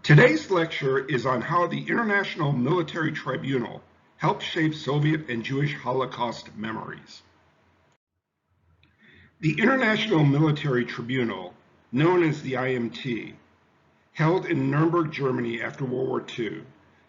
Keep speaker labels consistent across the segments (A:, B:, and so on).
A: Today's lecture is on how the International Military Tribunal helped shape Soviet and Jewish Holocaust memories. The International Military Tribunal, known as the IMT, held in Nuremberg, Germany after World War II,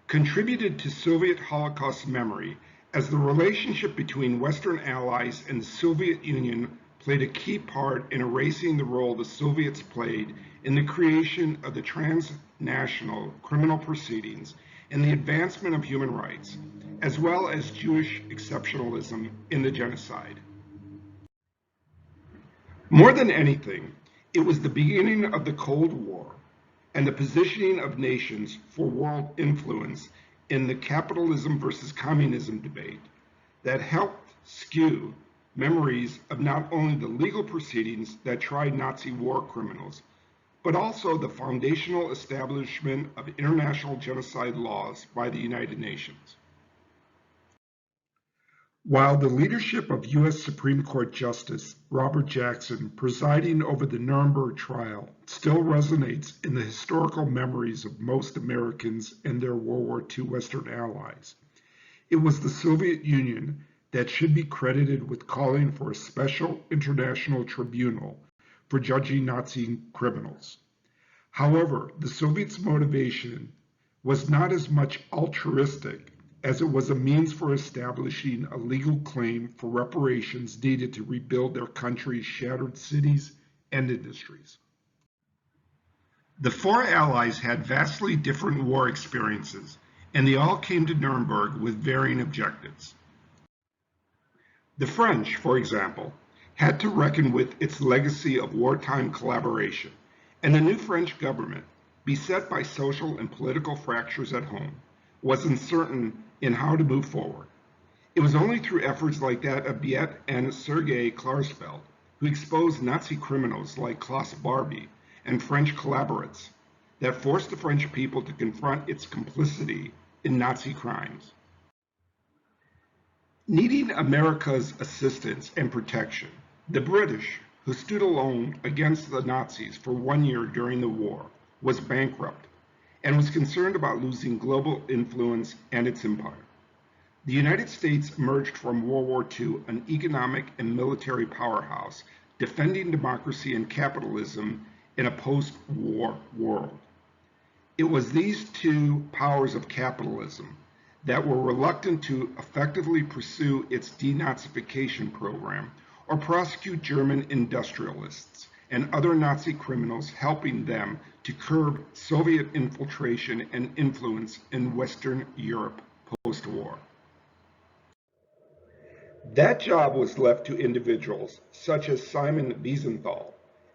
A: contributed to Soviet Holocaust memory as the relationship between Western allies and the Soviet Union played a key part in erasing the role the Soviets played in the creation of the transnational criminal proceedings and the advancement of human rights, as well as Jewish exceptionalism in the genocide. More than anything, it was the beginning of the Cold War and the positioning of nations for world influence in the capitalism versus communism debate that helped skew memories of not only the legal proceedings that tried Nazi war criminals, but also the foundational establishment of international genocide laws by the United Nations. While the leadership of U.S. Supreme Court Justice Robert Jackson presiding over the Nuremberg trial still resonates in the historical memories of most Americans and their World War II Western allies, it was the Soviet Union that should be credited with calling for a special international tribunal for judging Nazi criminals. However, the Soviets' motivation was not as much altruistic as it was a means for establishing a legal claim for reparations needed to rebuild their country's shattered cities and industries. The four allies had vastly different war experiences, and they all came to Nuremberg with varying objectives. The French, for example, had to reckon with its legacy of wartime collaboration, and the new French government, beset by social and political fractures at home, was uncertain in how to move forward. It was only through efforts like that of Biet and Sergei Klarsfeld, who exposed Nazi criminals like Klaus Barbie and French collaborates, that forced the French people to confront its complicity in Nazi crimes. Needing America's assistance and protection, the British, who stood alone against the Nazis for 1 year during the war, was bankrupt and was concerned about losing global influence and its empire. The United States emerged from World War II an economic and military powerhouse, defending democracy and capitalism in a post-war world. It was these two powers of capitalism that were reluctant to effectively pursue its denazification program or prosecute German industrialists and other Nazi criminals, helping them to curb Soviet infiltration and influence in Western Europe post-war. That job was left to individuals such as Simon Wiesenthal,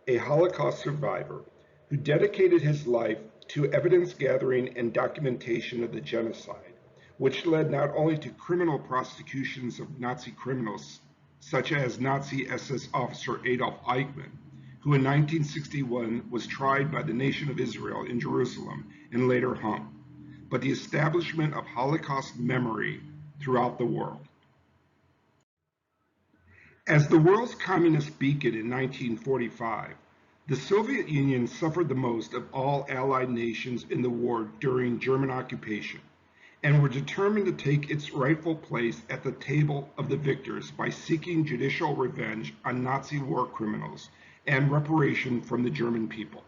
A: a Holocaust survivor who dedicated his life to evidence gathering and documentation of the genocide, which led not only to criminal prosecutions of Nazi criminals, such as Nazi SS officer Adolf Eichmann, who in 1961 was tried by the Nation of Israel in Jerusalem and later hung, but the establishment of Holocaust memory throughout the world. As the world's communist beacon in 1945, the Soviet Union suffered the most of all Allied nations in the war during German occupation, and were determined to take its rightful place at the table of the victors by seeking judicial revenge on Nazi war criminals and reparation from the German people.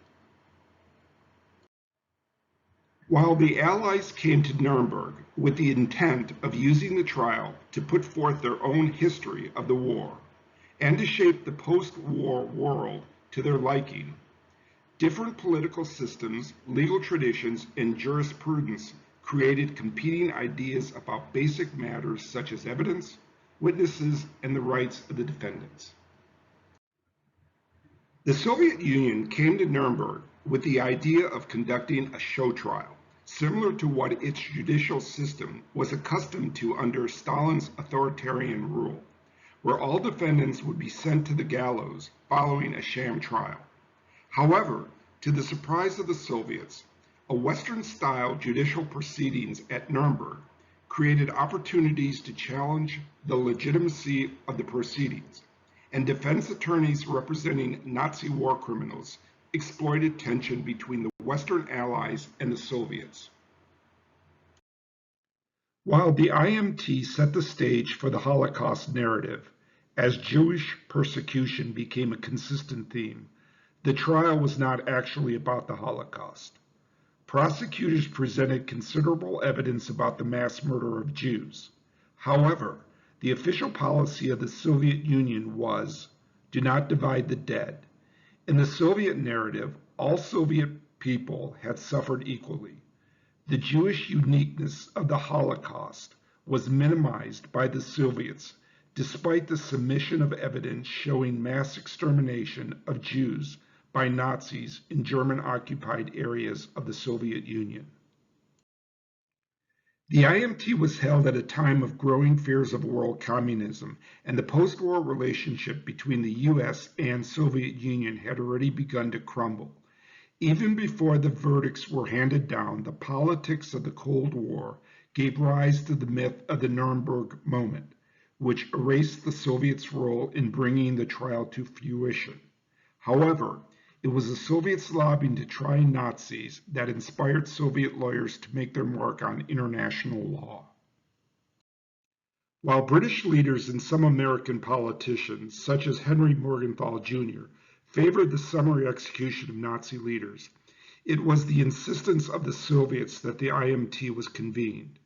A: While the Allies came to Nuremberg with the intent of using the trial to put forth their own history of the war and to shape the post-war world to their liking, different political systems, legal traditions, and jurisprudence created competing ideas about basic matters such as evidence, witnesses, and the rights of the defendants. The Soviet Union came to Nuremberg with the idea of conducting a show trial, similar to what its judicial system was accustomed to under Stalin's authoritarian rule, where all defendants would be sent to the gallows following a sham trial. However, to the surprise of the Soviets, a Western-style judicial proceedings at Nuremberg created opportunities to challenge the legitimacy of the proceedings, and defense attorneys representing Nazi war criminals exploited tension between the Western Allies and the Soviets. While the IMT set the stage for the Holocaust narrative, as Jewish persecution became a consistent theme, the trial was not actually about the Holocaust. Prosecutors presented considerable evidence about the mass murder of Jews. However, the official policy of the Soviet Union was, do not divide the dead. In the Soviet narrative, all Soviet people had suffered equally. The Jewish uniqueness of the Holocaust was minimized by the Soviets, despite the submission of evidence showing mass extermination of Jews by Nazis in German-occupied areas of the Soviet Union. The IMT was held at a time of growing fears of world communism, and the post-war relationship between the US and Soviet Union had already begun to crumble. Even before the verdicts were handed down, the politics of the Cold War gave rise to the myth of the Nuremberg moment, which erased the Soviets' role in bringing the trial to fruition. However, it was the Soviets lobbying to try Nazis that inspired Soviet lawyers to make their mark on international law. While British leaders and some American politicians, such as Henry Morgenthau Jr., favored the summary execution of Nazi leaders, it was the insistence of the Soviets that the IMT was convened.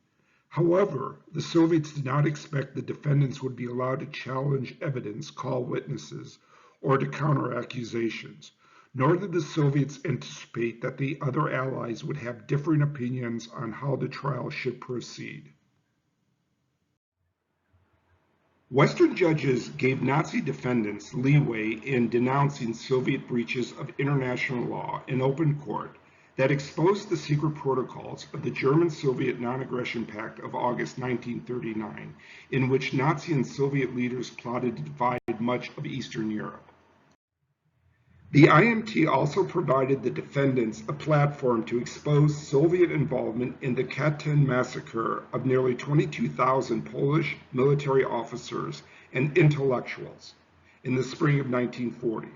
A: However, the Soviets did not expect the defendants would be allowed to challenge evidence, call witnesses, or to counter accusations, nor did the Soviets anticipate that the other allies would have differing opinions on how the trial should proceed. Western judges gave Nazi defendants leeway in denouncing Soviet breaches of international law in open court that exposed the secret protocols of the German-Soviet Non-Aggression Pact of August 1939, in which Nazi and Soviet leaders plotted to divide much of Eastern Europe. The IMT also provided the defendants a platform to expose Soviet involvement in the Katyn massacre of nearly 22,000 Polish military officers and intellectuals in the spring of 1940,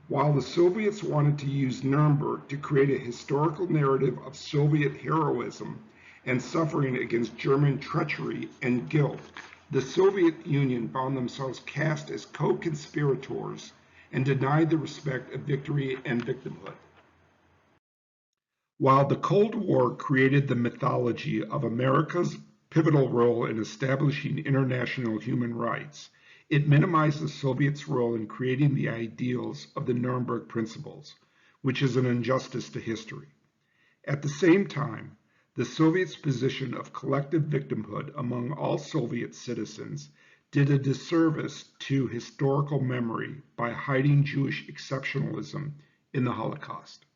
A: while the Soviets wanted to use Nuremberg to create a historical narrative of Soviet heroism and suffering against German treachery and guilt. The Soviet Union found themselves cast as co-conspirators and denied the respect of victory and victimhood. While the Cold War created the mythology of America's pivotal role in establishing international human rights, it minimized the Soviets' role in creating the ideals of the Nuremberg Principles, which is an injustice to history. At the same time, the Soviets' position of collective victimhood among all Soviet citizens did a disservice to historical memory by hiding Jewish exceptionalism in the Holocaust.